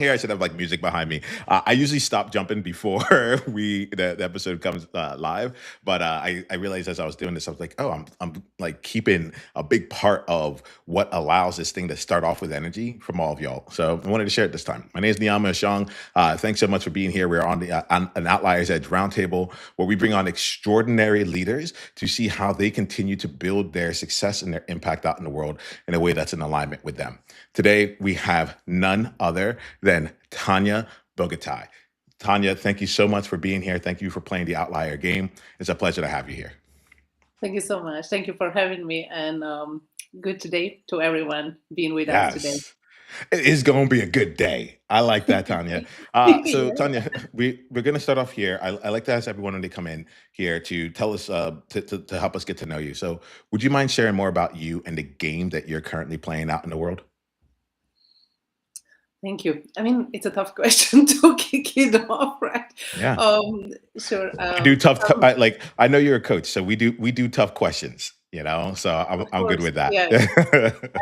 Here I should have like music behind me. I usually stop jumping before the episode comes live, but I realized as I was doing this, I was like, oh, I'm like keeping a big part of what allows this thing to start off with energy from all of y'all. So I wanted to share it this time. My name is Niyama Ashong. Thanks so much for being here. We're on the on an Outliers Edge Roundtable where we bring on extraordinary leaders to see how they continue to build their success and their impact out in the world in a way that's in alignment with them. Today we have none other than Tanja Bogataj. Tanja, thank you so much for being here. Thank you for playing the Outlier game. It's a pleasure to have you here. Thank you so much. Thank you for having me, and good today to everyone being with us today. Yes. It is going to be a good day. I like that, Tanja. So, Yeah. Tanja, we're going to start off here. I like to ask everyone when they come in here to tell us, to help us get to know you. So, would you mind sharing more about you and the game that you're currently playing out in the world? Thank you. I mean, it's a tough question to kick it off, right? Yeah. Sure. I do tough. Like I know you're a coach, so we do tough questions. So I'm Of I'm good course, with that. yes.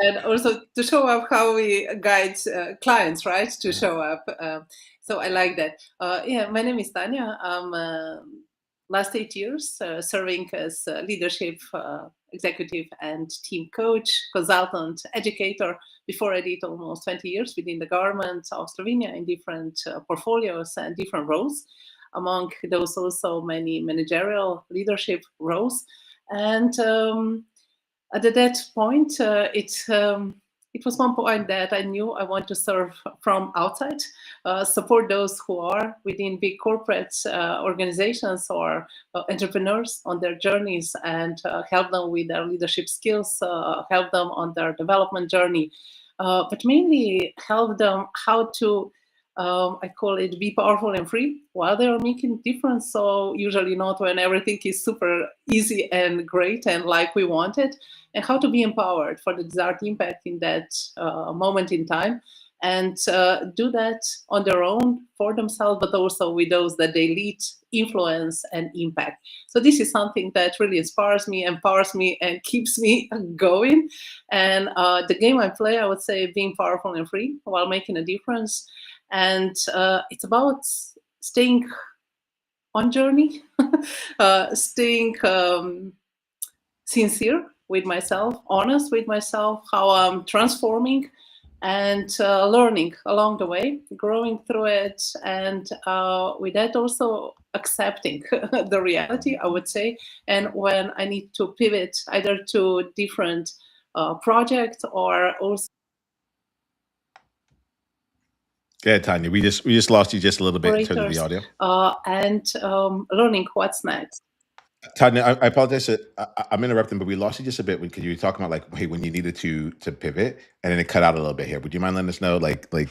And also to show up how we guide clients, right? To Yeah. show up. So I like that. Yeah, my name is Tanya. I'm last 8 years serving as leadership executive and team coach, consultant, educator. Before I did almost 20 years within the government of Slovenia in different portfolios and different roles. Among those, also many managerial leadership roles. And at that point, it was one point that I knew I want to serve from outside, support those who are within big corporate organizations or entrepreneurs on their journeys, and help them with their leadership skills, help them on their development journey, but mainly help them how to, I call it, be powerful and free while they are making difference. So usually not when everything is super easy and great and like we want it, and how to be empowered for the desired impact in that moment in time, and do that on their own for themselves, but also with those that they lead, influence, and impact. So this is something that really inspires me, empowers me, and keeps me going. And the game I play, I would say, being powerful and free while making a difference. And it's about staying on journey, staying sincere with myself, honest with myself, how I'm transforming, and learning along the way, growing through it, and with that also accepting the reality, I would say. And when I need to pivot either to different projects or also Yeah, Tanya, we just lost you just a little bit in terms of the operators, audio. and learning what's next. Tanya, I apologize. I'm interrupting, but we lost you just a bit because you were talking about like, hey, when you needed to pivot, and then it cut out a little bit here. Would you mind letting us know, like I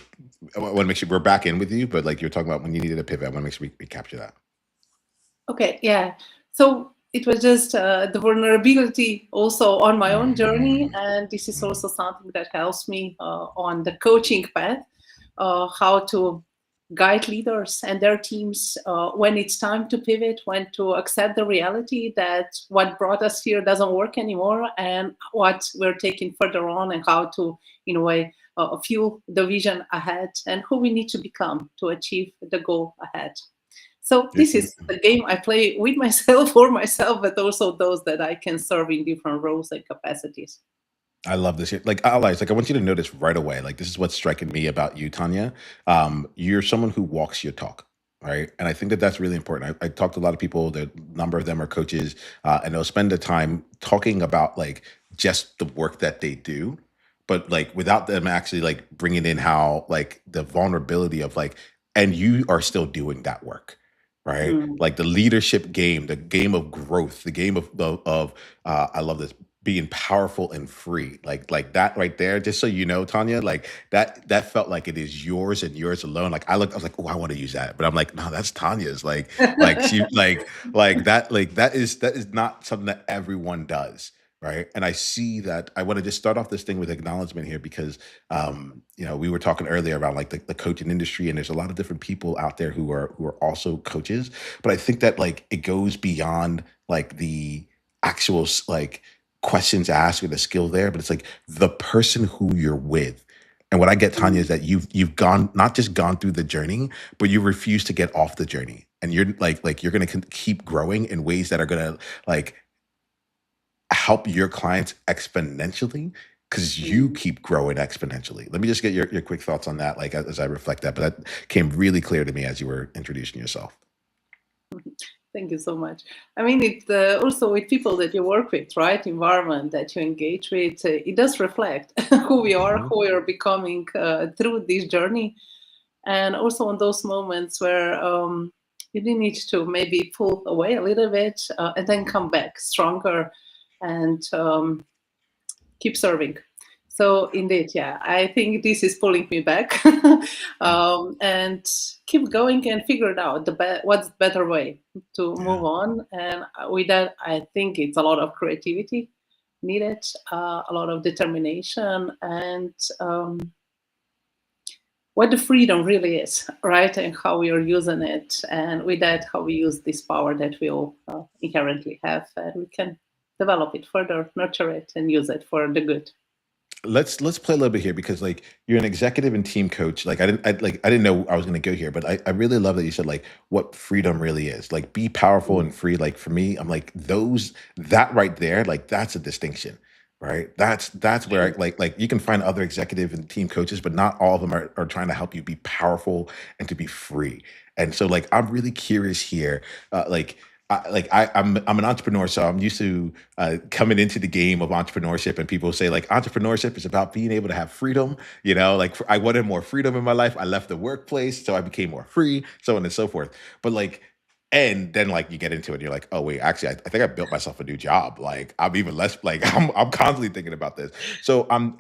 want to make sure we're back in with you, but like you're talking about when you needed to pivot, I want to make sure we capture that. Okay, yeah. So it was just the vulnerability also on my own journey, Mm, and this is mm. also something that helps me on the coaching path, how to guide leaders and their teams when it's time to pivot, when to accept the reality that what brought us here doesn't work anymore, and what we're taking further on, and how to, in a way, fuel the vision ahead, and who we need to become to achieve the goal ahead. So Yeah, this is the game I play with myself, for myself, but also those that I can serve in different roles and capacities. I love this. Like allies, like I want you to notice right away. Like this is what's striking me about you, Tanya. You're someone who walks your talk, right? And I think that that's really important. I talk to a lot of people. The number of them are coaches, and they'll spend the time talking about like just the work that they do, but like without them actually like bringing in how like the vulnerability of like, and you are still doing that work. Right, Mm. like the leadership game, the game of growth, the game of I love this being powerful and free like that right there, just so you know, Tanya, like that felt like it is yours and yours alone. Like I was like, oh, I want to use that, but I'm like, no, that's Tanya's. Like she like that is not something that everyone does, right? And I see that. I want to just start off this thing with acknowledgement here because we were talking earlier about like the coaching industry, and there's a lot of different people out there who are also coaches, but I think that like it goes beyond like the actual like questions asked or the skill there, but it's like the person who you're with, And what I get, Tanya, is that you've gone not just gone through the journey, but you refuse to get off the journey, and you're like you're going to keep growing in ways that are going to like help your clients exponentially because you Mm. keep growing exponentially. Let me just get your quick thoughts on that, like as I reflect that. But that came really clear to me as you were introducing yourself. Thank you so much. I mean, it also with people that you work with, right? Environment that you engage with, it does reflect who we are, Mhm. who we are becoming through this journey, and also on those moments where you do need to maybe pull away a little bit and then come back stronger and keep serving. So indeed, yeah, I think this is pulling me back and keep going and figure it out what's the better way to Yeah. move on. And with that, I think it's a lot of creativity needed, a lot of determination, and what the freedom really is, right? And how we are using it. And with that, how we use this power that we all inherently have. And we can develop it further, nurture it, and use it for the good. Let's play a little bit here because like you're an executive and team coach. Like I didn't know I was going to go here, but I really love that you said like what freedom really is. Like be powerful Mm. and free. Like for me, I'm like those that right there. Like that's a distinction, right? That's where I, True. like you can find other executive and team coaches, but not all of them are trying to help you be powerful and to be free. And so like I'm really curious here, like. I'm an entrepreneur, so I'm used to coming into the game of entrepreneurship, and people say like entrepreneurship is about being able to have freedom. Like I wanted more freedom in my life. I left the workplace, so I became more free, so on and so forth. But like, and then like you get into it, you're like, oh wait, actually, I think I built myself a new job. Like I'm even less like I'm constantly thinking about this. So I'm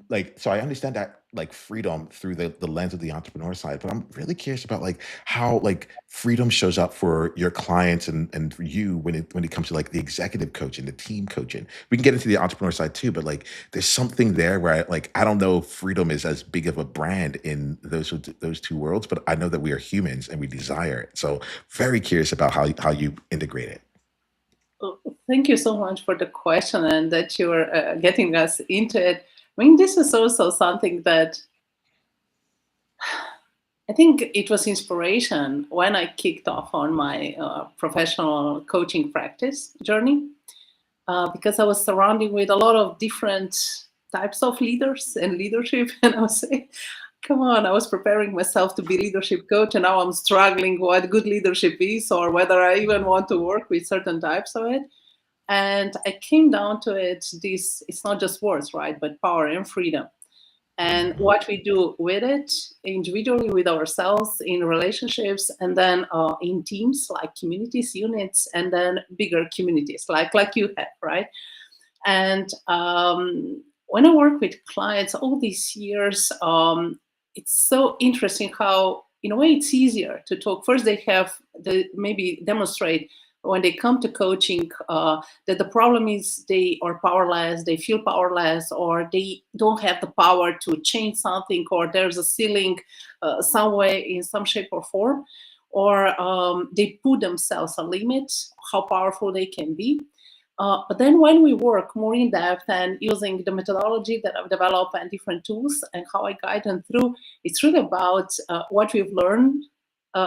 like, so I understand that like freedom through the lens of the entrepreneur side, but I'm really curious about like how like freedom shows up for your clients and for you when it comes to like the executive coaching, the team coaching. We can get into the entrepreneur side too, but like there's something there where I don't know if freedom is as big of a brand in those two worlds, but I know that we are humans and we desire it. So very curious about how you integrate it. Oh, thank you so much for the question and that you're getting us into it. I mean, this is also something that I think it was inspiration when I kicked off on my professional coaching practice journey because I was surrounded with a lot of different types of leaders and leadership. And I was saying, come on, I was preparing myself to be leadership coach, and now I'm struggling what good leadership is or whether I even want to work with certain types of it. And I came down to it, this it's not just words, right, but power and freedom. And Mhm. what we do with it individually with ourselves in relationships and then in teams like communities units and then bigger communities like you have, right? And when I work with clients all these years, it's so interesting how in a way it's easier to talk. First they have the maybe demonstrate when they come to coaching that the problem is they are powerless, they feel powerless, or they don't have the power to change something, or there's a ceiling some way in some shape or form, or they put themselves a limit how powerful they can be. But then when we work more in depth and using the methodology that I've developed and different tools and how I guide them through, it's really about what we've learned,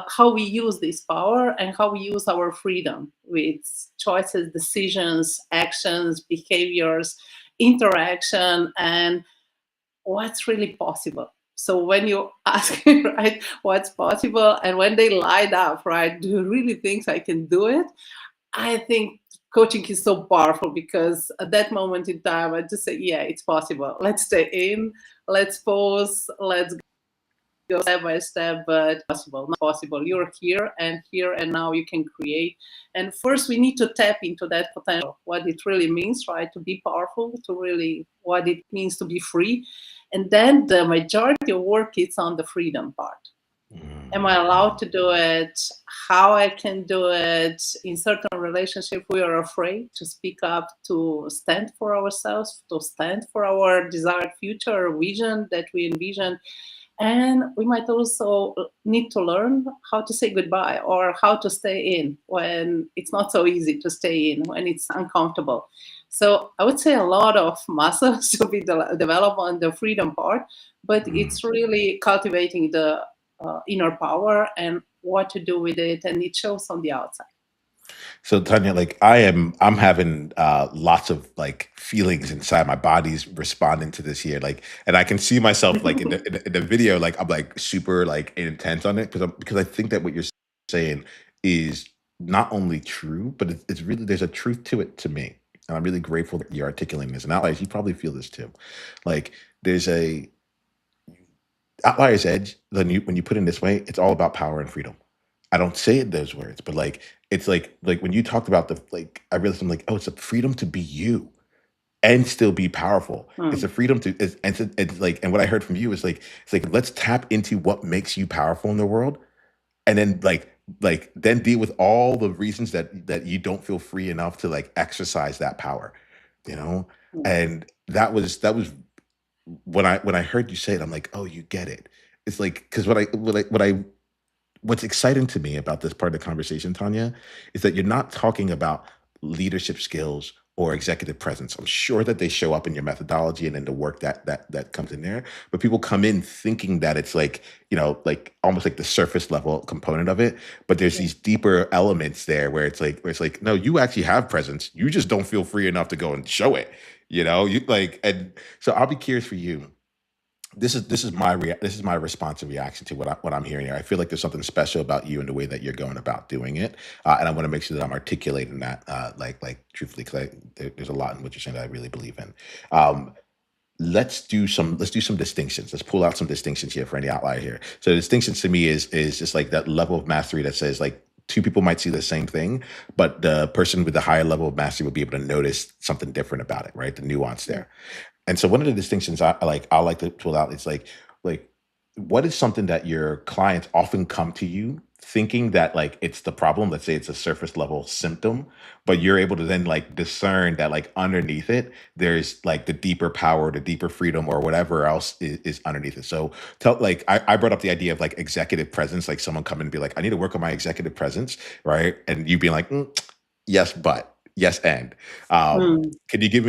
how we use this power and how we use our freedom with choices, decisions, actions, behaviors, interaction, and what's really possible. So when you ask, right, what's possible, and when they light up, right, do you really think I can do it? I think coaching is so powerful because at that moment in time, I just say, yeah, it's possible. Let's stay in, let's pause, let's go step by step, but possible, not possible. You're here and now you can create. And first, we need to tap into that potential, what it really means, right? To be powerful, to really what it means to be free. And then the majority of work is on the freedom part. Am I allowed Mhm. to do it? How I can do it? In certain relationship, we are afraid to speak up, to stand for ourselves, to stand for our desired future vision that we envision. And we might also need to learn how to say goodbye or how to stay in when it's not so easy to stay in, when it's uncomfortable. So I would say a lot of muscles to be developed on the freedom part, but Mm. it's really cultivating the inner power and what to do with it, and it shows on the outside. So Tanya, like I'm having lots of like feelings inside my body's responding to this here. Like, and I can see myself like in the video, like I'm like super like intense on it because I think that what you're saying is not only true, but it's really there's a truth to it to me. And I'm really grateful that you're articulating this. And Outliers, you probably feel this too. Like there's a Outlier's edge, when you put it in this way, it's all about power and freedom. I don't say it those words, but like it's like when you talked about the like I realized I'm like, oh, it's a freedom to be you and still be powerful. It's Hmm. a freedom to it's like and what I heard from you is like it's like let's tap into what makes you powerful in the world and then like then deal with all the reasons that you don't feel free enough to like exercise that power, you know? Hmm. And that was when I heard you say it, I'm like, oh, you get it. It's like because what's exciting to me about this part of the conversation, Tanya, is that you're not talking about leadership skills or executive presence. I'm sure that they show up in your methodology and in the work that comes in there. But people come in thinking that it's like, like almost like the surface level component of it. But there's Yeah. these deeper elements there where it's like, no, you actually have presence. You just don't feel free enough to go and show it. You like, and so I'll be curious for you. This is my response and reaction to what I'm hearing here. I feel like there's something special about you and the way that you're going about doing it, and I want to make sure that I'm articulating that like truthfully because there's a lot in what you're saying that I really believe in. Um, let's do some distinctions. Let's pull out some distinctions here for any outlier here. So the distinctions to me is just like that level of mastery that says like two people might see the same thing, but the person with the higher level of mastery will be able to notice something different about it, right? The nuance Yeah. there. And so one of the distinctions I like to pull out is like what is something that your clients often come to you thinking that like it's the problem. Let's say it's a surface level symptom, but you're able to then like discern that like underneath it, there's like the deeper power, the deeper freedom, or whatever else is underneath it. So tell like I brought up the idea of like executive presence, like someone coming and be like, I need to work on my executive presence, right? And you being like, yes, but yes, and Hmm. can you give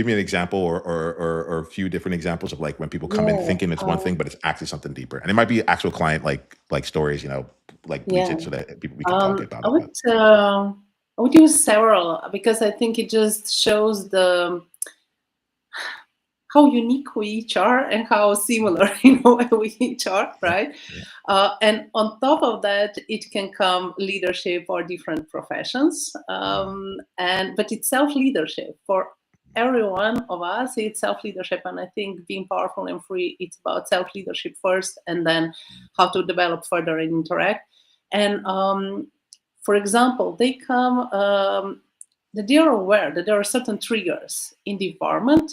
me an example or a few different examples of like when people come in Yeah. thinking it's one thing, but it's actually something deeper, and it might be actual client like stories, like breach Yeah. it so that people we can talk about I it. would But I would use several because I think it just shows the how unique we each are and how similar we each are, yeah, right? yeah, And on top of that, it can come leadership or different professions, mm, and but it's self leadership for every one of us. It's self leadership, and I think being powerful and free, it's about self leadership first, and then how to develop further and interact. And for example, they come that they are aware that there are certain triggers in the environment,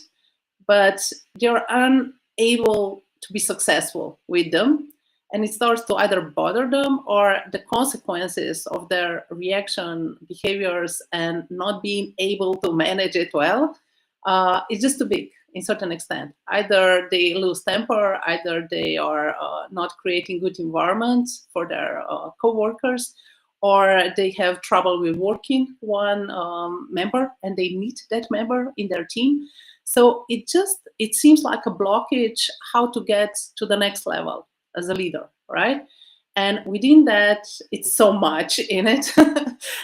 but they're unable to be successful with them. And it starts to either bother them or the consequences of their reaction behaviors and not being able to manage it well is just too big in certain extent. Either they lose temper, either they are not creating good environments for their co-workers, or they have trouble with working one member and they need that member in their team. So it seems like a blockage how to get to the next level as a leader, right? And within that, it's so much in it.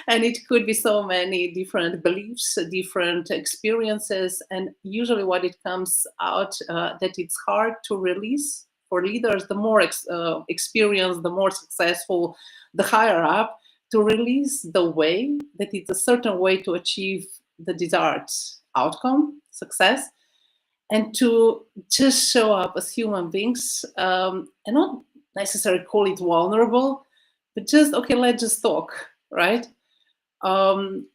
And it could be so many different beliefs, different experiences. And usually, what it comes out that it's hard to release for leaders, the more experienced, the more successful, the higher up, to release the way that it's a certain way to achieve the desired outcome, success, and to just show up as human beings and not necessarily call it vulnerable, but just, okay, let's just talk, right?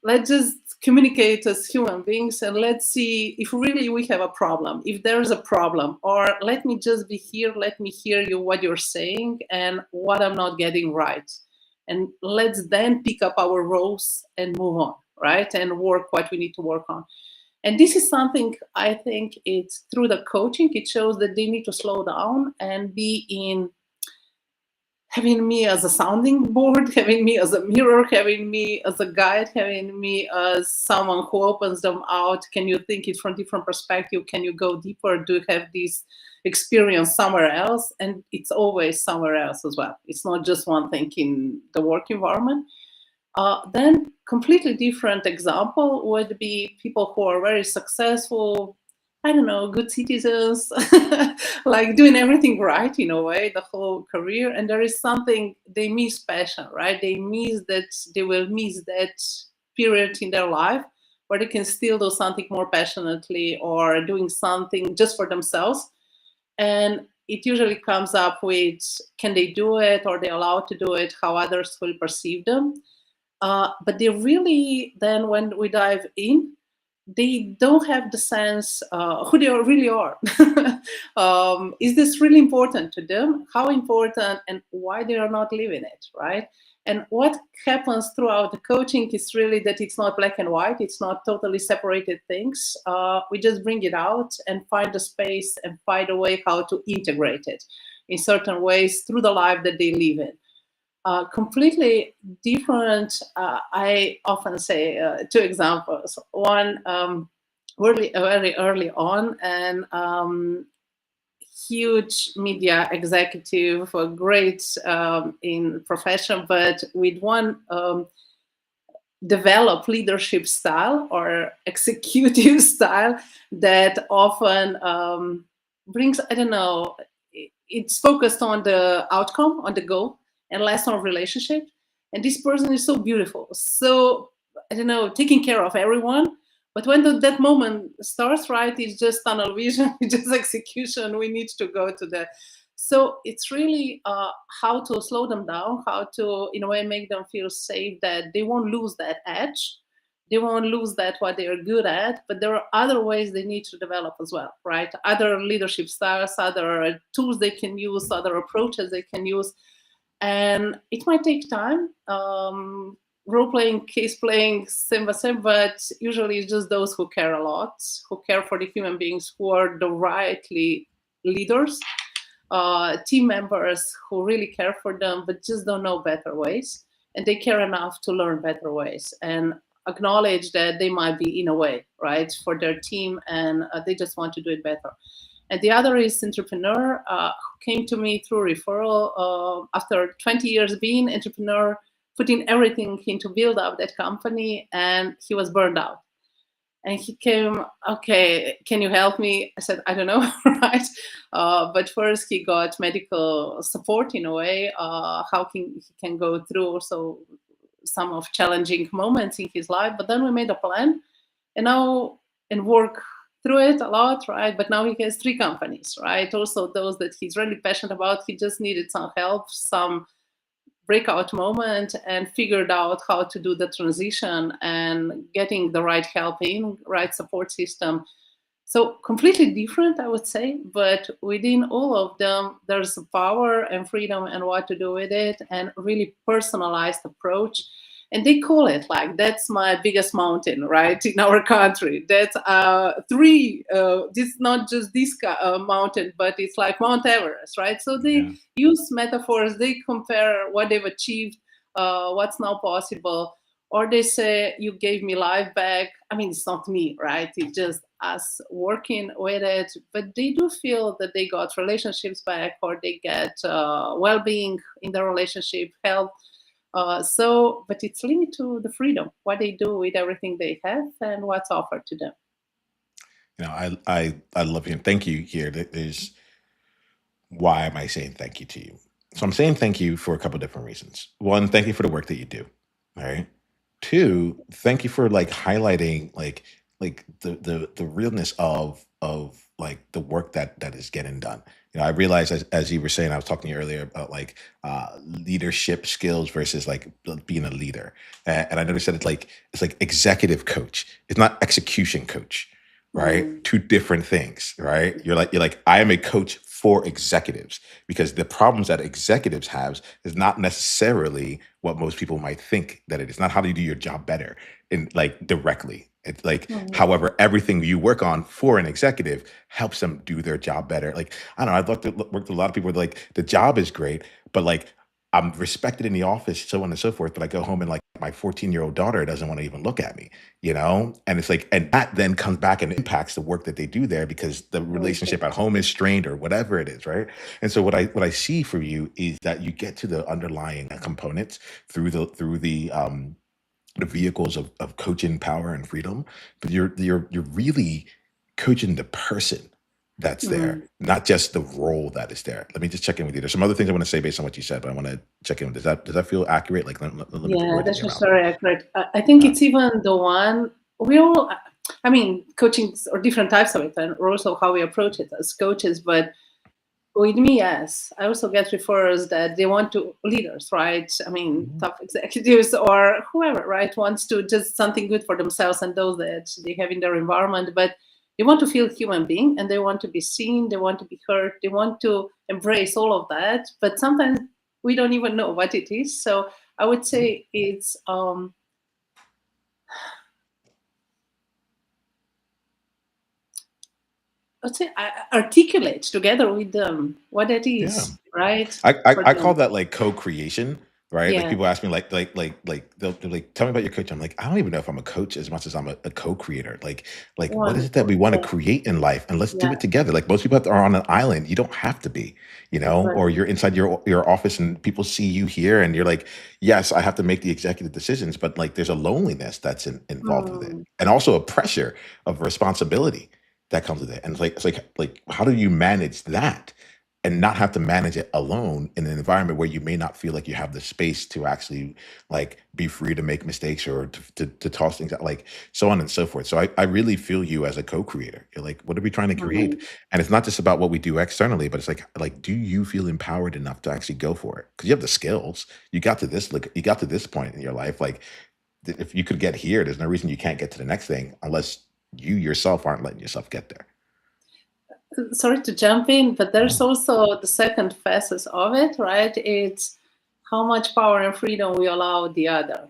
Let's just communicate as human beings and let's see if really we have a problem, if there's a problem, or let me just be here, let me hear you what you're saying and what I'm not getting right. And let's then pick up our roles and move on, right? And work what we need to work on. And this is something I think it's through the coaching, it shows that they need to slow down and be in having me as a sounding board, having me as a mirror, having me as a guide, having me as someone who opens them out. Can you think it from different perspective? Can you go deeper? Do you have this experience somewhere else? And it's always somewhere else as well. It's not just one thing in the work environment. Then completely different example would be people who are very successful, I don't know, good citizens, like doing everything right in a way, the whole career. And there is something they miss passion, right? They miss that, they will miss that period in their life where they can still do something more passionately or doing something just for themselves. And it usually comes up with, can they do it? Or they allowed to do it? How others will perceive them? But they really, then when we dive in, they don't have the sense who they really are. Is this really important to them? How important, and why they are not living it, right? And what happens throughout the coaching is really that it's not black and white. It's not totally separated things. We just bring it out and find the space and find a way how to integrate it in certain ways through the life that they live in. Completely different. I often say two examples. One, very early on, and huge media executive, great in profession, but with one develop leadership style or executive style that often brings, I don't know, it's focused on the outcome, on the goal, and less on relationship. And this person is so beautiful, so, I don't know, taking care of everyone. But when that moment starts, right, it's just tunnel vision, it's just execution. We need to go to the. So it's really how to slow them down, how to, in a way, make them feel safe that they won't lose that edge. They won't lose that what they are good at, but there are other ways they need to develop as well, right? Other leadership styles, other tools they can use, other approaches they can use. And it might take time. Role playing, case playing, same, but usually it's just those who care a lot, who care for the human beings, who are the rightly leaders, team members who really care for them, but just don't know better ways. And they care enough to learn better ways and acknowledge that they might be in a way, right, for their team, and they just want to do it better. And the other is entrepreneur who came to me through referral after 20 years being entrepreneur, putting everything into build up that company, and he was burned out. And he came, okay, can you help me? I said, I don't know, right? But first he got medical support in a way, how he can go through also some of challenging moments in his life. But then we made a plan and now, and work through it a lot, right? But now he has 3 companies, right? Also those that he's really passionate about. He just needed some help, some breakout moment, and figured out how to do the transition and getting the right help in, right support system. So completely different, I would say, but within all of them, there's power and freedom and what to do with it, and really personalized approach. And they call it like, that's my biggest mountain, right, in our country. That's 3, it's not just this mountain, but it's like Mount Everest, right? So they use metaphors, they compare what they've achieved, what's now possible, or they say, you gave me life back. I mean, it's not me, right? It's just us working with it, but they do feel that they got relationships back, or they get well-being in the relationship, health. But it's linked to the freedom, what they do with everything they have and what's offered to them. I love him. Thank you here. There's why am I saying thank you to you? So I'm saying thank you for a couple different reasons. One, thank you for the work that you do. All right. 2, thank you for like highlighting like the realness of like the work that is getting done. I realized as you were saying, I was talking to you earlier about like leadership skills versus like being a leader. And I noticed that it's like executive coach. It's not execution coach, right? 2 different things, right? You're like, I am a coach for executives, because the problems that executives have is not necessarily what most people might think that it is. Not how do you do your job better in like directly. It's like, Mhm. however, everything you work on for an executive helps them do their job better. Like, I don't know, I've worked with a lot of people where like the job is great, but like I'm respected in the office, so on and so forth. But I go home and like my 14-year-old daughter doesn't want to even look at me, you know? And it's like, and that then comes back and impacts the work that they do there because the Okay. relationship at home is strained or whatever it is, right? And so what I see for you is that you get to the underlying components through the vehicles of coaching power and freedom, but you're really coaching the person that's there, Mm. not just the role that is there. Let me just check in with you. There's some other things I want to say based on what you said, but I want to check in. Does that feel accurate? Like let me put Yeah, words in that's your just mouth. very accurate. I think Uh, it's even the one we all, I mean, coaching or different types of it, and also how we approach it as coaches. But with me, yes, I also get referrals that they want to leaders, right? I mean, mhm. top executives or whoever, right, wants to just something good for themselves and those that they have in their environment, but they want to feel human being and they want to be seen, they want to be heard, they want to embrace all of that. But sometimes we don't even know what it is. So I would say it's let's say articulate together with them what it Yeah. is, right? For I call them. that like co-creation, right? Like Yeah. people ask me like they're like, tell me about your coach. I'm like, I don't even know if I'm a coach as much as I'm a co-creator. Like what is it that we Wonderful. want to Yeah. create in life? And let's do Yeah. it together. Like most people are on an island. You don't have to be, you know, or Exactly. you're inside your office and people see you here and you're like, yes, I have to make the executive decisions, but like there's a loneliness that's involved with it. Mm. And also a pressure of responsibility that comes with it. And it's like how do you manage that? And not have to manage it alone in an environment where you may not feel like you have the space to actually like be free to make mistakes or to toss things out, like so on and so forth. So I really feel you as a co-creator. You're like, what are we trying to create? Mm. And it's not just about what we do externally, but it's like do you feel empowered enough to actually go for it? Because you have the skills. You got to this point in your life. Like if you could get here, there's no reason you can't get to the next thing unless you yourself aren't letting yourself get there. Sorry to jump in, but there's Yeah. also the second facet of it, right? It's how much power and freedom we allow the other.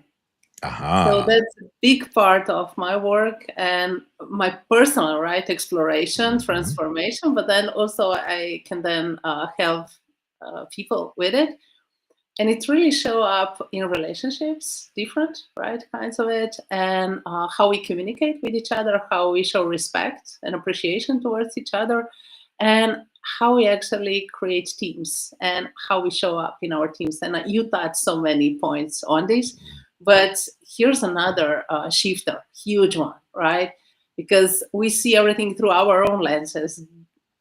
So Aha. that's a big part of my work and my personal, right, exploration, Mhm. transformation. But then also I can then help people with it. And it really show up in relationships, different, right, kinds of it, and how we communicate with each other, how we show respect and appreciation towards each other, and how we actually create teams and how we show up in our teams. And you touched so many points on this, but here's another shifter, huge one, right? Because we see everything through our own lenses.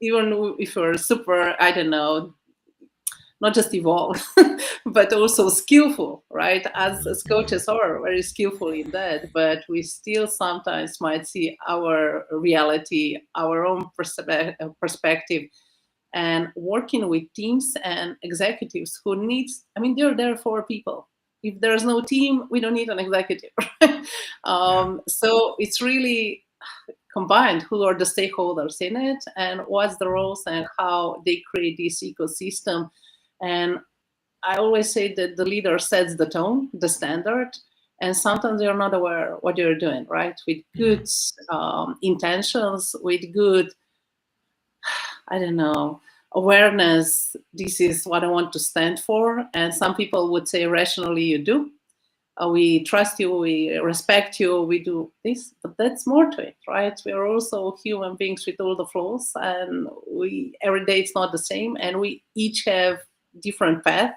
Even if we're super, I don't know, not just evolved, but also skillful, right? As Mhm. coaches are very skillful in that, but we still sometimes might see our reality, our own perspective, and working with teams and executives who needs, I mean, they're there for people. If there's no team, we don't need an executive. Yeah. So it's really combined who are the stakeholders in it and what's the roles and how they create this ecosystem. And I always say that the leader sets the tone, the standard, and sometimes they're not aware what you're doing, right? With Yeah. good intentions, with good, I don't know, awareness. This is what I want to stand for. And some people would say rationally, you do. We trust you, we respect you, we do this, but that's more to it, right? We are also human beings with all the flaws, and we every day it's not the same, and we each have different path,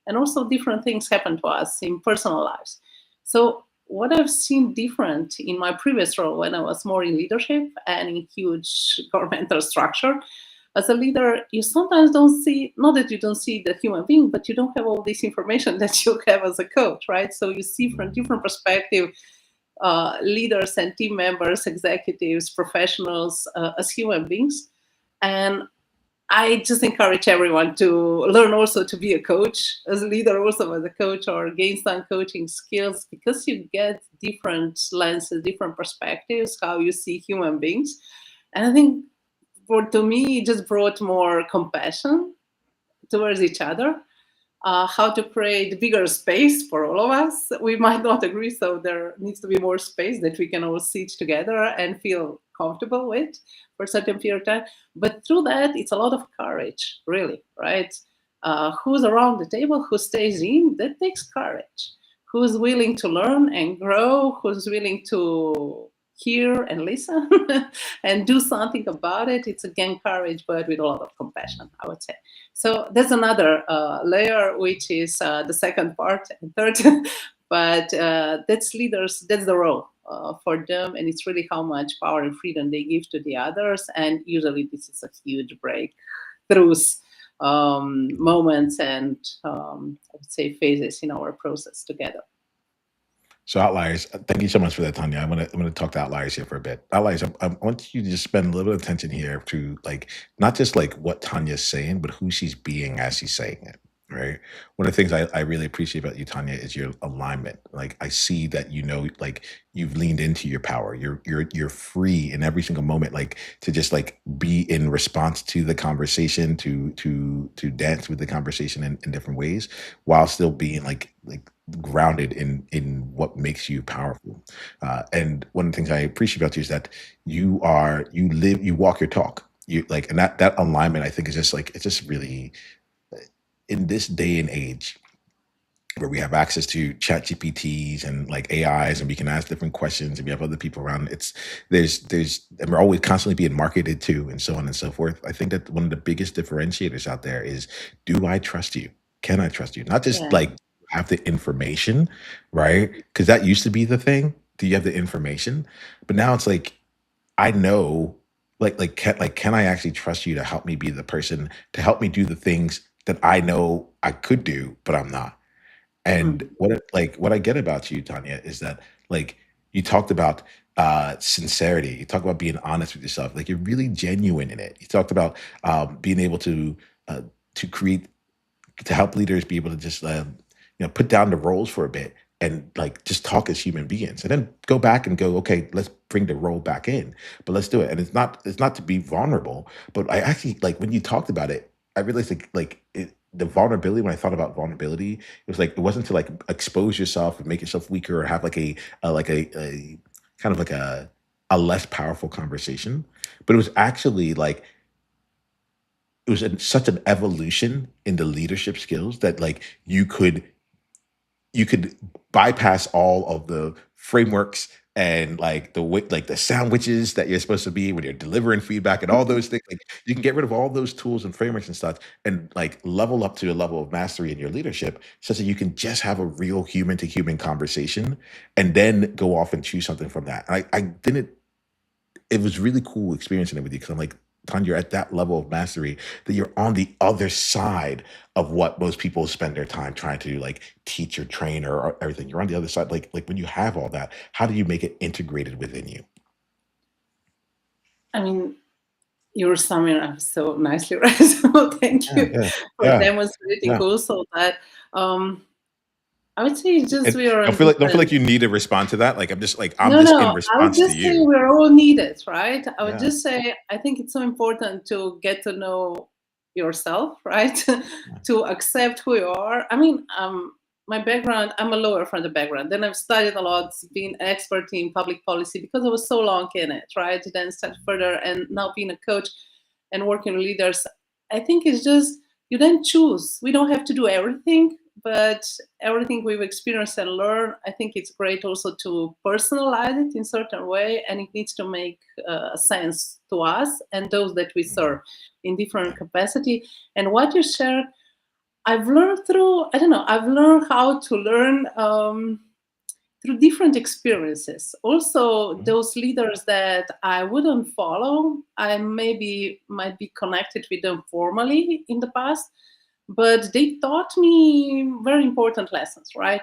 and also different things happen to us in personal lives. So what I've seen different in my previous role when I was more in leadership and in huge governmental structure, as a leader, you sometimes don't see, not that you don't see the human being, but you don't have all this information that you have as a coach, right? So you see from Mhm. different perspective, leaders and team members, executives, professionals, as human beings. And I just encourage everyone to learn also to be a coach, as a leader, also as a coach, or gain some coaching skills, because you get different lenses, different perspectives, how you see human beings. And I think to me, it just brought more compassion towards each other. How to create bigger space for all of us. We might not agree, so there needs to be more space that we can all sit together and feel comfortable with for a certain period of time. But through that, it's a lot of courage, really, right? Who's around the table, who stays in, that takes courage. Who's willing to learn and grow, who's willing to hear and listen and do something about it. It's again courage, but with a lot of compassion, I would say. So there's another layer, which is the second part and third, but that's leaders, that's the role for them. And it's really how much power and freedom they give to the others. And usually this is a huge breakthroughs, moments and I would say phases in our process together. So outliers, thank you so much for that, Tanya. I'm gonna talk to outliers here for a bit. Outliers, I want you to just spend a little bit of attention here to like not just like what Tanya's saying, but who she's being as she's saying it. Right. One of the things I really appreciate about you, Tanya, is your alignment. Like I see that like you've leaned into your power. You're free in every single moment, like to just like be in response to the conversation, to dance with the conversation in different ways, while still being like grounded in what makes you powerful. And one of the things I appreciate about you is that you walk your talk. You like, and that alignment I think is just like it's just really in this day and age where we have access to chat GPTs and like AIs and we can ask different questions and we have other people around. There's and we're always constantly being marketed to and so on and so forth. I think that one of the biggest differentiators out there is, do I trust you? Can I trust you? Not just Yeah. like have the information, right? Because that used to be the thing. Do you have the information? But now it's like, I know, can I actually trust you to help me be the person to help me do the things that I know I could do, but I'm not. And Mm. what I get about you, Tanya, is that like you talked about sincerity. You talk about being honest with yourself. Like you're really genuine in it. You talked about being able uh, to create to help leaders be able to just put down the roles for a bit and like just talk as human beings and then go back and go, okay, let's bring the role back in, but let's do it. And it's not to be vulnerable, but I actually like when you talked about it, I realized the vulnerability, when I thought about vulnerability, it was like it wasn't to like expose yourself and make yourself weaker or have like a kind of like a less powerful conversation, but it was actually like it was such an evolution in the leadership skills that like you could bypass all of the frameworks and like like the sandwiches that you're supposed to be when you're delivering feedback and all those things. Like you can get rid of all those tools and frameworks and stuff and like level up to a level of mastery in your leadership such that you can just have a real human to human conversation and then go off and choose something from that. And I didn't it was really cool experiencing it with you because I'm like, Ton, you're at that level of mastery that you're on the other side of what most people spend their time trying to like teach or train or everything. You're on the other side. Like when you have all that, how do you make it integrated within you? I mean, you're summing up so nicely, right? So thank Yeah, you yeah, for yeah, demonstrating yeah. also that I would say it's just And we are don't on feel like different. you need to respond to that. Like I'm No, just in no, I would response to just say you. we're all needed, right? I would Yeah. just say I think it's so important to get to know yourself, right? Yeah. To accept who you are. I mean, my background, I'm a lawyer from the background. Then I've studied a lot, being an expert in public policy because I was so long in it, right? Then studied further and now being a coach and working with leaders. I think it's just you then choose. We don't have to do everything, but everything we've experienced and learned, I think it's great also to personalize it in certain way, and it needs to make sense to us and those that we serve in different capacity. And what you share, I've learned through, I don't know, I've learned how to learn through different experiences. Also, Mhm. those leaders that I wouldn't follow, I maybe might be connected with them formally in the past, but they taught me very important lessons, right?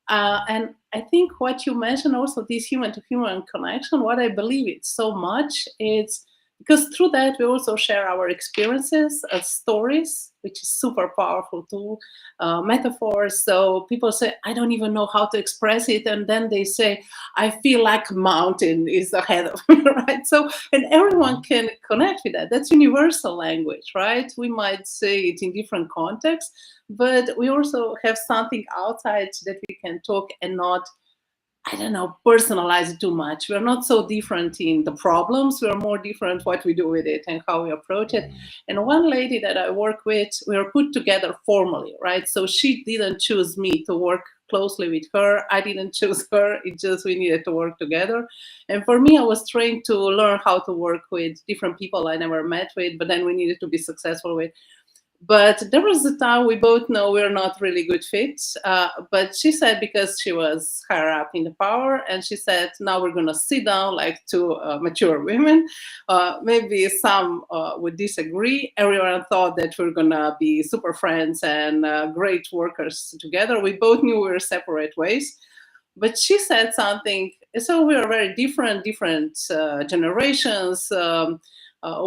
And I think what you mentioned also, this human to human connection, what I believe it so much, it's because through that we also share our experiences, stories, which is super powerful too, metaphors. So people say, I don't even know how to express it, and then they say, I feel like a mountain is ahead of me, right? So, and everyone Mhm. can connect with that. That's universal language, right? We might say it in different contexts, but we also have something outside that we can talk and not, I don't know, personalize it too much. We're not so different in the problems. We're more different what we do with it and how we approach it. Mm. And one lady that I work with, we were put together formally, right? So she didn't choose me to work closely with her. I didn't choose her. It just we needed to work together. And for me, I was trained to learn how to work with different people I never met with, but then we needed to be successful with. But there was a time we both know we're not really good fits. But she said, because she was higher up in the power, and she said, now we're going to sit down like two mature women. Maybe some would disagree. Everyone thought that we're going to be super friends and great workers together. We both knew we were separate ways. But she said something. So we are very different generations.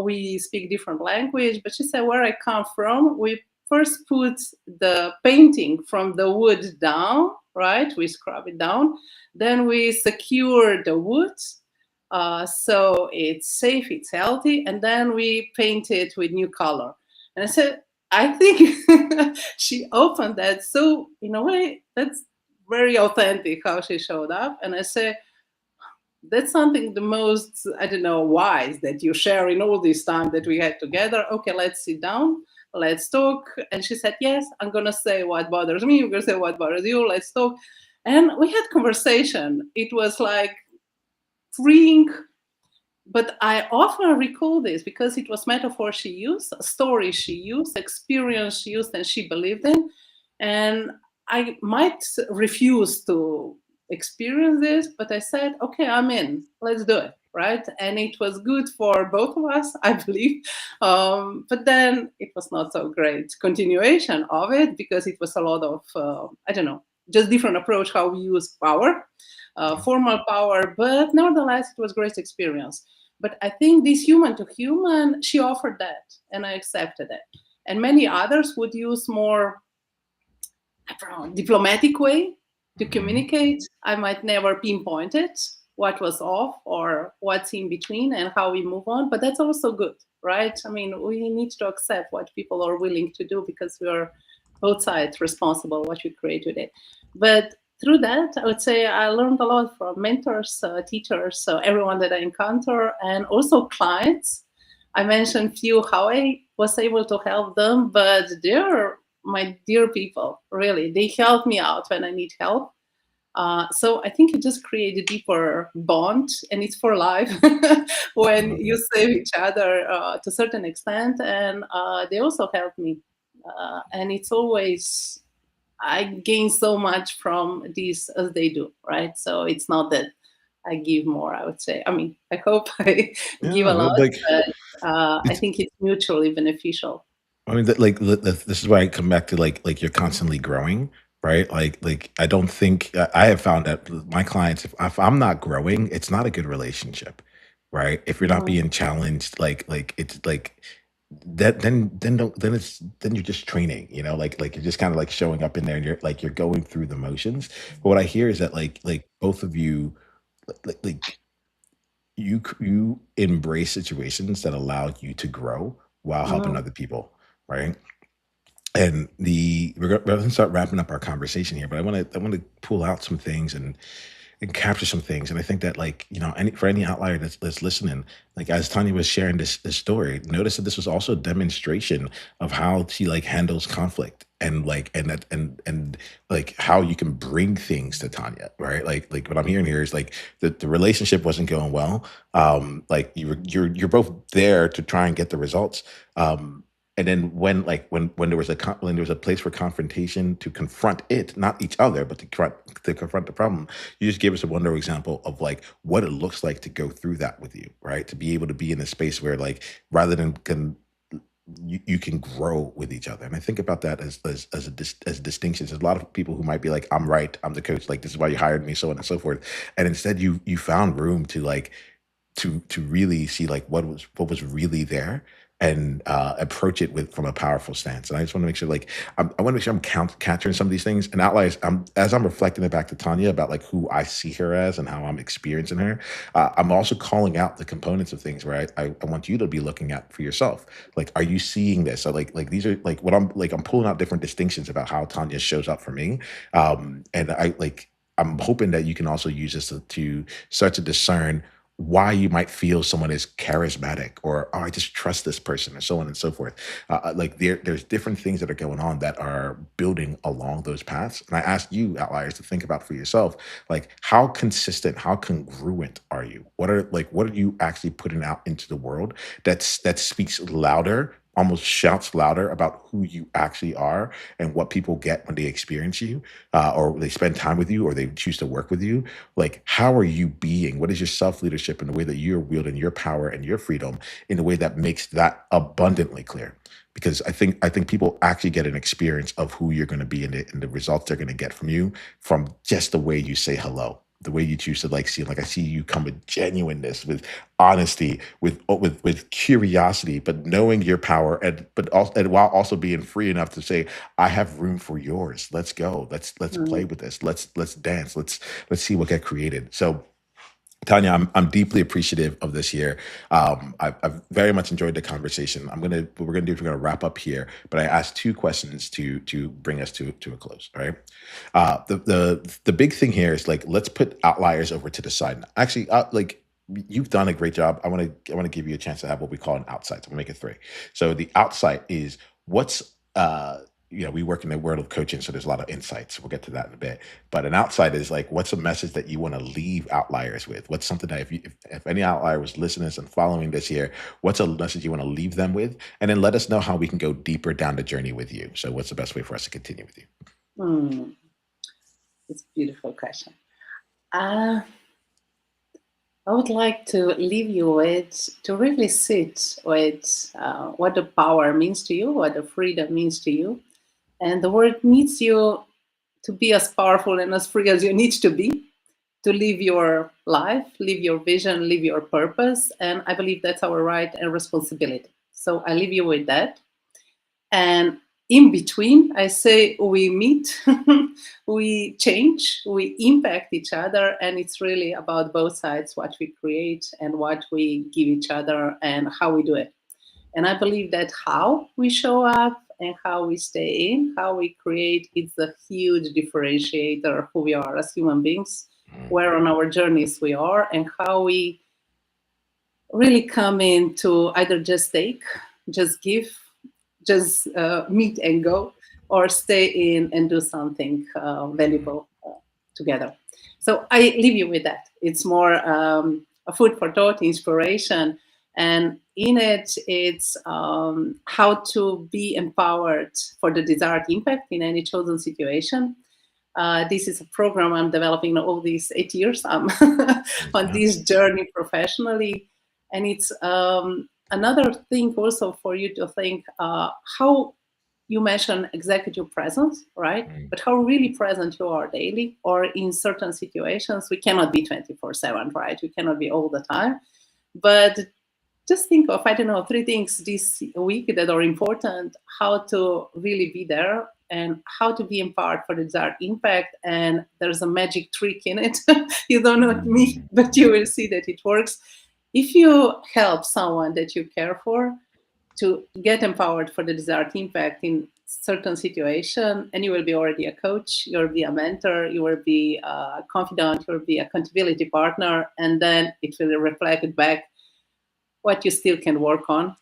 We speak different language. But she said, where I come from, we first put the painting from the wood down, right? We scrub it down. Then we secure the wood. So it's safe, it's healthy. And then we paint it with new color. And I said, I think she opened that. So in a way, that's very authentic how she showed up. And I say, that's something the most, I don't know, wise that you share in all this time that we had together. Okay, let's sit down, let's talk. And she said, yes, I'm gonna say what bothers me, you're gonna say what bothers you, let's talk. And we had conversation. It was like freeing, but I often recall this because it was metaphor she used, a story she used, experience she used, and she believed in. And I might refuse to experience this, but I said, okay, I'm in. Let's do it. Right. And it was good for both of us, I believe. But then it was not so great continuation of it because it was a lot of, I don't know, just different approach how we use power, Yeah. formal power. But nevertheless, it was great experience. But I think this human to human, she offered that, and I accepted it. And many others would use more, I don't know, diplomatic way to Mhm. communicate. I might never pinpoint it, what was off or what's in between and how we move on. But that's also good, right? I mean, we need to accept what people are willing to do because we are both sides responsible what we create with it. But through that, I would say I learned a lot from mentors, teachers, everyone that I encounter, and also clients. I mentioned few how I was able to help them, but they're my dear people. Really, they help me out when I need help. So I think it just creates a deeper bond, and it's for life I when love you that. save each other to a certain extent, and they also help me. And it's always I gain so much from this as they do, right? So it's not that I give more. I would say. I mean, I hope I give Yeah, a lot, like but I it's think it's mutually beneficial. I mean, that, like, this is why I come back to like you're constantly growing, right? Like I don't think I have found that my clients, if I'm not growing, it's not a good relationship, right? If you're not Mhm. being challenged, like it's like that, then don't then you're just training, like you're just kind of like showing up in there, and you're going through the motions. But what I hear is that like both of you, like you embrace situations that allow you to grow while helping Mhm. other people, right? And we're gonna start wrapping up our conversation here, but I want to pull out some things and capture some things. And I think that, like, for any outlier that's listening, like as Tanya was sharing this story, notice that this was also a demonstration of how she like handles conflict, and like and like how you can bring things to Tanya, right? Like what I'm hearing here is like the relationship wasn't going well. Like you're both there to try and get the results. And then when there was when there was a place for confrontation, to confront it, not each other, but to confront the problem, you just gave us a wonderful example of like what it looks like to go through that with you, right? To be able to be in a space where, like, rather than you can grow with each other. And I think about that as distinctions. There's a lot of people who might be like, I'm right, I'm the coach, like this is why you hired me, so on and so forth. And instead you found room to like to really see like what was really there, and approach it with from a powerful stance. And I just want to make sure, like, I want to make sure I'm capturing some of these things and outliers. As I'm reflecting it back to Tanya about like who I see her as and how I'm experiencing her. I'm also calling out the components of things where I want you to be looking at for yourself. Like, are you seeing this? So like these are like what I'm pulling out different distinctions about how Tanya shows up for me. And I'm hoping that you can also use this to start to discern why you might feel someone is charismatic, or oh, I just trust this person, or so on and so forth. Like there's different things that are going on that are building along those paths. And I ask you, outliers, to think about for yourself, like how consistent, how congruent are you? What are you actually putting out into the world that speaks louder, almost shouts louder about who you actually are and what people get when they experience you, or they spend time with you, or they choose to work with you. Like, how are you being? What is your self leadership in the way that you're wielding your power and your freedom in a way that makes that abundantly clear? Because I think people actually get an experience of who you're going to be, and the results they're going to get from you, from just the way you say hello, the way you choose to like see. Like, I see you come with genuineness, with honesty, with curiosity, but knowing your power, and while also being free enough to say, I have room for yours. Let's go. Let's play Mm. with this. Let's dance. Let's see what get created. So, Tanya, I'm deeply appreciative of this year. I've very much enjoyed the conversation. We're gonna wrap up here, but I asked two questions to bring us to a close. All right. The big thing here is like, let's put outliers over to the side. Actually, like, you've done a great job. I want to give you a chance to have what we call an outside. So I'm gonna make it three. So the outside is what's we work in the world of coaching, so there's a lot of insights. We'll get to that in a bit. But an outside is like, what's a message that you want to leave outliers with? What's something that if any outlier was listening and following this year, what's a message you want to leave them with? And then let us know how we can go deeper down the journey with you. So what's the best way for us to continue with you? Mm. It's a beautiful question. Uh, I would like to leave you with to really sit with what the power means to you, what the freedom means to you, and the world needs you to be as powerful and as free as you need to be, to live your life, live your vision, live your purpose. And I believe that's our right and responsibility. So I leave you with that. And in between, I say we meet, we change, we impact each other. And it's really about both sides, what we create and what we give each other and how we do it. And I believe that how we show up and how we stay in, how we create, it's a huge differentiator of who we are as human beings, Mm. where on our journeys we are, and how we really come in to either just take, just give, just meet and go, or stay in and do something valuable together. So I leave you with that. It's more a food for thought, inspiration, and in it, it's how to be empowered for the desired impact in any chosen situation. This is a program I'm developing all these 8 years. I'm on Yeah. this journey professionally, and it's another thing also for you to think how you mentioned executive presence, right? Mm. But how really present you are daily or in certain situations. We cannot be 24/7, right? We cannot be all the time. But just think of, I don't know, three things this week that are important, how to really be there and how to be empowered for the desired impact. And there's a magic trick in it. You don't know me, Mm. but you will see that it works. If you help someone that you care for to get empowered for the desired impact in certain situation, and you will be already a coach, you will be a mentor, you will be a confidant, you will be accountability partner, and then it will reflect it back what you still can work on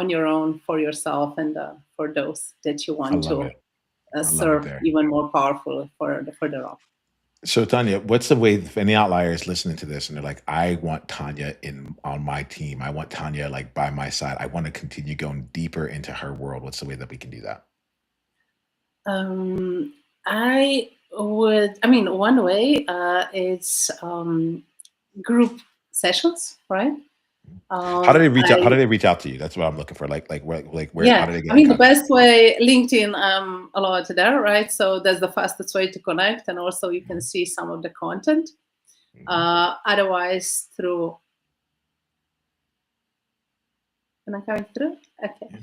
your own for yourself and for those that you I want love to it. I love it serve there. even more powerful for the further on. So Tanya, what's the way, if any outliers listening to this and they're like, I want Tanya in on my team. I want Tanya like by my side. I want to continue going deeper into her world. What's the way that we can do that? Um, I mean, one way is group sessions, right? How do they reach out? How I do they reach out to you? That's what I'm looking for. Where how Yeah, do they I get in mean, the contact? best way, LinkedIn, a lot there, right? So that's the fastest way to connect, and also you can Mhm, see some of the content. mhm, Otherwise, through Am I coming through? Okay. Yeah.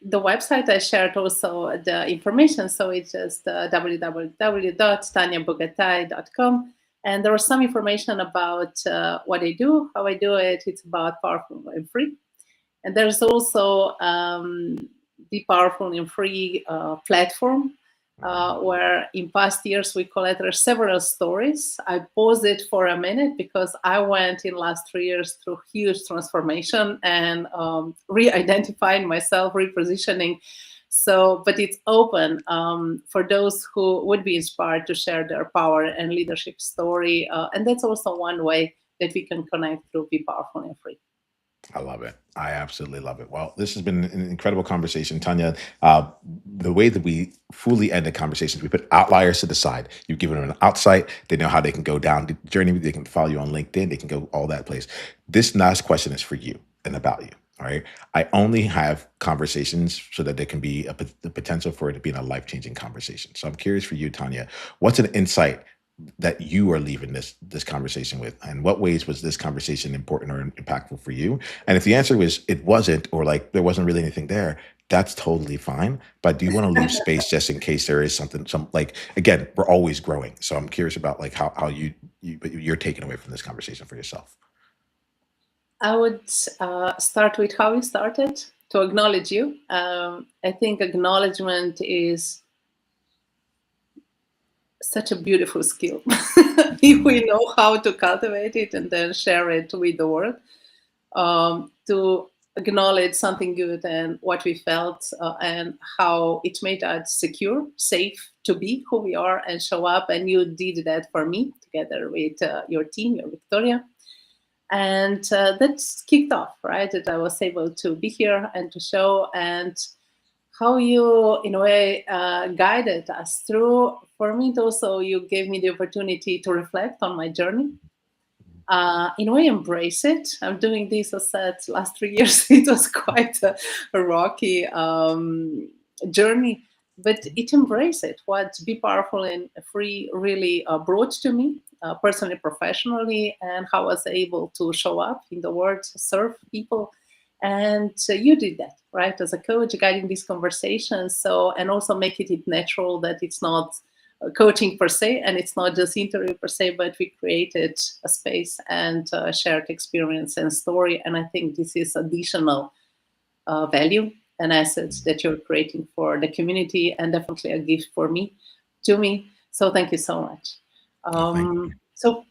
The website I shared also the information, so it's just www.tanyabogataj.com. And there was some information about what I do, how I do it. It's about powerful and free. And there's also the powerful and free platform where in past years we collected several stories. I paused it for a minute because I went in last 3 years through huge transformation and re-identifying myself, repositioning. So, but it's open for those who would be inspired to share their power and leadership story. And that's also one way that we can connect through Be Powerful and Free. I love it. I absolutely love it. Well, this has been an incredible conversation, Tanya. The way that we fully end the conversations, we put outliers to the side. You've given them an outside. They know how they can go down the journey. They can follow you on LinkedIn. They can go all that place. This last question is for you and about you. All right. I only have conversations so that there can be the potential for it to be in a life-changing conversation. So I'm curious for you, Tanya, what's an insight that you are leaving this conversation with, and what ways was this conversation important or impactful for you? And if the answer was it wasn't, or like there wasn't really anything there, that's totally fine. But do you want to leave space just in case there is something, some like, again, we're always growing, so I'm curious about like how you're taking away from this conversation for yourself. I would start with how you started, to acknowledge you. I think acknowledgement is such a beautiful skill if we know how to cultivate it and then share it with the world. To acknowledge something good and what we felt and how it made us secure, safe to be who we are and show up. And you did that for me together with your team, your Victoria. And that's kicked off, right? That I was able to be here and to show, and how you, in a way, guided us through. For me, it also, you gave me the opportunity to reflect on my journey. In a way, embrace it. I'm doing this, as said, last 3 years. It was quite a rocky journey, but it embrace it. What Be Powerful and Free really brought to me, personally, professionally, and how I was able to show up in the world, serve people. And you did that, right, as a coach, guiding these conversations. So, and also make it natural, that it's not coaching per se, and it's not just interview per se, but we created a space and shared experience and story. And I think this is additional value and assets that you're creating for the community, and definitely a gift for me, to me. So thank you so much. Oh, thank you. So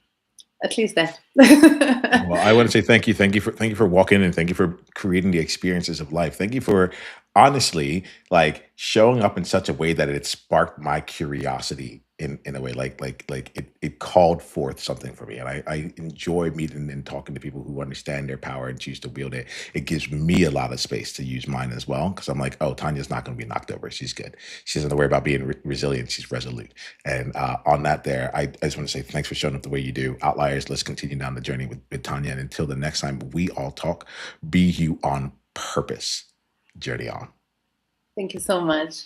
at least that. Well, I want to say thank you. Thank you for walking in, and thank you for creating the experiences of life. Thank you for honestly like showing up in such a way that it sparked my curiosity in a way like it called forth something for me. And I enjoy meeting and talking to people who understand their power and choose to wield it. It gives me a lot of space to use mine as well. Cause I'm like, oh, Tanya's not going to be knocked over. She's good. She doesn't worry about being resilient. She's resolute. And on that there, I just want to say thanks for showing up the way you do. Outliers, let's continue down the journey with Tanya. And until the next time we all talk, be you on purpose. Journey on. Thank you so much.